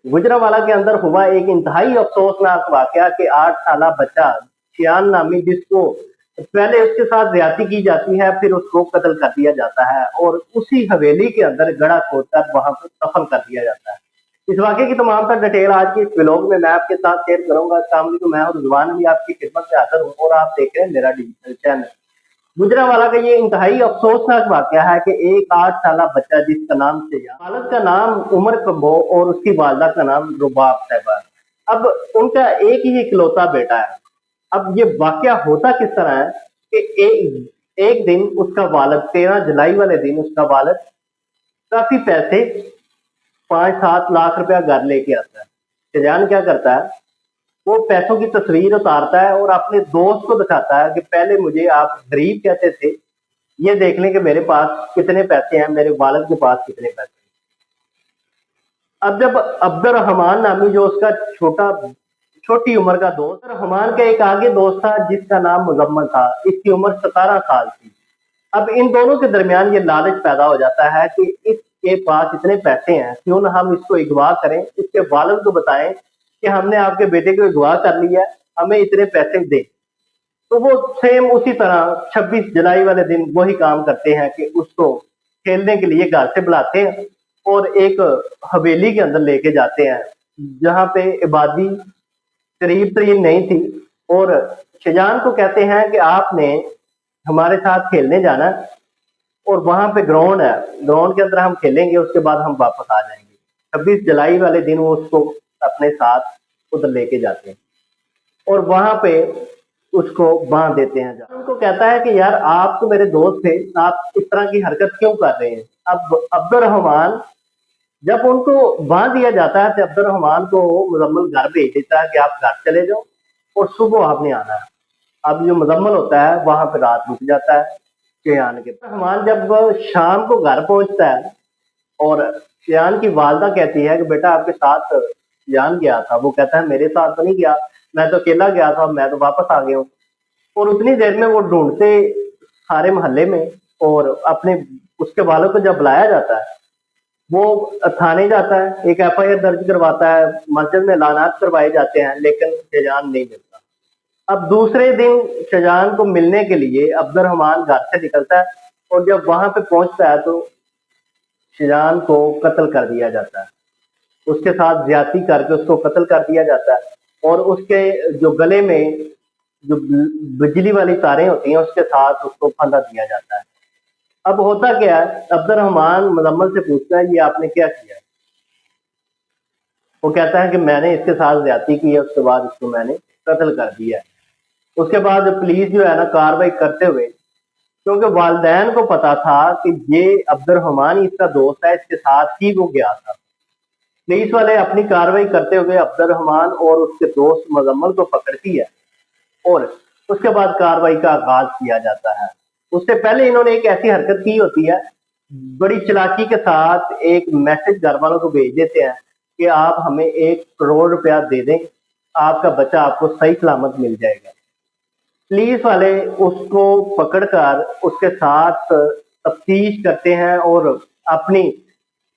गुजरांवाला के अंदर हुआ एक इंतहाई अफसोसनाक वाकया कि 8 साल बच्चा शियान नामी, जिसको पहले उसके साथ ज्यादती की जाती है, फिर उसको कत्ल कर दिया जाता है और उसी हवेली के अंदर गड़ा खोदकर वहां पर दफन कर दिया जाता है। इस वाकये की तमाम तर डिटेल आज के इस व्लॉग में मैं आपके साथ शेयर करूंगा। अस्सलाम वालेकुम, मैं हूं रिजवान, भी आपकी खिदमत में हाजिर हूं और आप देख रहे हैं मेरा डिजिटल चैनल। गुजरांवाला का ये इंतहाई अफसोसनाक वाकया है कि एक 8 साल बच्चा, जिसका नाम शेयान, वालिद का नाम उमर कम्बो और उसकी वालदा का नाम रुबाब साहिबा है। अब उनका एक ही इकलौता बेटा है। अब ये वाकया होता किस तरह है कि एक दिन उसका वालिद, 13 जुलाई वाले दिन उसका वालिद काफी पैसे, 5-7 लाख रुपया घर लेके आता है। शेजान क्या करता है, वो पैसों की तस्वीर उतारता है और अपने दोस्त को दिखाता है कि पहले मुझे आप गरीब कहते थे, ये देख लें कि मेरे पास कितने पैसे हैं, मेरे वालिद के पास कितने पैसे हैं। अब जब अब्दुर्रहमान नामी, जो उसका छोटी उम्र का दोस्त, रहमान का एक आगे दोस्त था जिसका नाम मुजम्मल था, इसकी उम्र 17 साल थी। अब इन दोनों के दरमियान ये लालच पैदा हो जाता है कि इसके पास इतने पैसे हैं, क्यों ना हम इसको अगवा करें, इसके वालिद को बताएं कि हमने आपके बेटे को अगवा कर लिया, हमें इतने पैसे दे। तो वो सेम उसी तरह 26 जुलाई वाले दिन वही काम करते हैं कि उसको खेलने के लिए घर से बुलाते हैं और एक हवेली के अंदर लेके जाते हैं जहाँ पे इबादी करीब तरीन नहीं थी, और शेजान को कहते हैं कि आपने हमारे साथ खेलने जाना है और वहां पे ग्राउंड है, ग्राउंड के अंदर हम खेलेंगे, उसके बाद हम वापस आ जाएंगे। 26 जुलाई वाले दिन वो उसको अपने साथ उधर लेके जाते हैं और वहां पे उसको बांध देते हैं। उनको कहता है कि यार आप तो मेरे दोस्त थे, आप इस तरह की हरकत क्यों कर रहे हैं। अब अब्दुर्रहमान, जब उनको बांध दिया जाता है तो अब्दुर्रहमान को मुजम्मल घर भेज देता है कि आप घर चले जाओ और सुबह आपने आना है। अब जो मुजम्मल होता है वहां पे रात रुक जाता है शेयान के। रहमान जब शाम को घर पहुंचता है और शेयान की वालदा कहती है कि बेटा आपके साथ शेयान गया था, वो कहता है मेरे साथ तो नहीं गया, मैं तो अकेला गया था, मैं तो वापस आ गया हूँ। और उतनी देर में वो ढूंढते सारे मोहल्ले में, और अपने उसके वालों को जब बुलाया जाता है, वो थाने जाता है, एक एफआईआर दर्ज करवाता है, मस्जिद में लानात करवाए जाते हैं, लेकिन शेजान नहीं मिलता। अब दूसरे दिन शेजान को मिलने के लिए अब्दुर्रहमान घर से निकलता है और जब वहां पे पहुंचता है तो शेजान को कत्ल कर दिया जाता है। उसके साथ ज्यादती करके उसको कत्ल कर दिया जाता है और उसके जो गले में जो बिजली वाली तारें होती हैं उसके साथ उसको फंदा दिया जाता है। अब होता क्या है, अब्दुर्रहमान मुजम्मल से पूछता है ये आपने क्या किया। वो कहता है कि मैंने इसके साथ ज्यादती की है, उसके बाद इसको मैंने कत्ल कर दिया है। उसके बाद पुलिस जो है ना, कार्रवाई करते हुए, क्योंकि वालिदैन को पता था कि ये अब्दुर्रहमान ही इसका दोस्त है, इसके साथ ही वो गया था, पुलिस वाले अपनी कार्रवाई करते हुए अब्दुर्रहमान और उसके दोस्त मुजम्मल को पकड़ती है और उसके बाद कार्रवाई का आगाज किया जाता है। उससे पहले इन्होंने एक ऐसी हरकत की होती है, बड़ी चालाकी के साथ एक मैसेज घर वालों को भेज देते हैं कि आप हमें 1 करोड़ रुपया दे दें, आपका बच्चा आपको सही सलामत मिल जाएगा। पुलिस वाले उसको पकड़कर उसके साथ तफ्तीश करते हैं और अपनी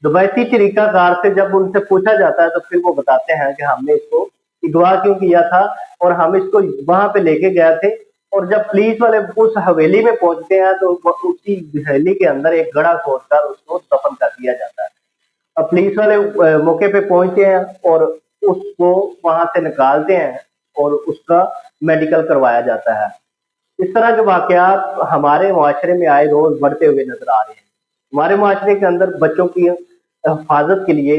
रवायती तरीकाकार से जब उनसे पूछा जाता है तो फिर वो बताते हैं कि हमने इसको अगवा क्यों किया था और हम इसको वहां पे लेके गए थे। और जब पुलिस वाले उस हवेली में पहुंचते हैं तो उसी हवेली के अंदर एक गड़ा खोदकर उसको दफन कर दिया जाता है। अब पुलिस वाले मौके पे पहुंचते हैं और उसको वहां से निकालते हैं और उसका मेडिकल करवाया जाता है। इस तरह के वाकयात हमारे मुआशरे में आए रोज बढ़ते हुए नजर आ रहे हैं। हमारे मुआशरे के अंदर बच्चों की हिफाजत के लिए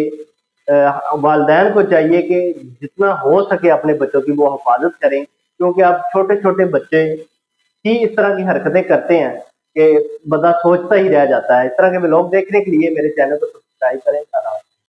वालिदैन को चाहिए कि जितना हो सके अपने बच्चों की वो हिफाजत करें, क्योंकि अब छोटे छोटे बच्चे ही इस तरह की हरकतें करते हैं कि बंदा सोचता ही रह जाता है। इस तरह के व्लॉग देखने के लिए मेरे चैनल को सब्सक्राइब करें।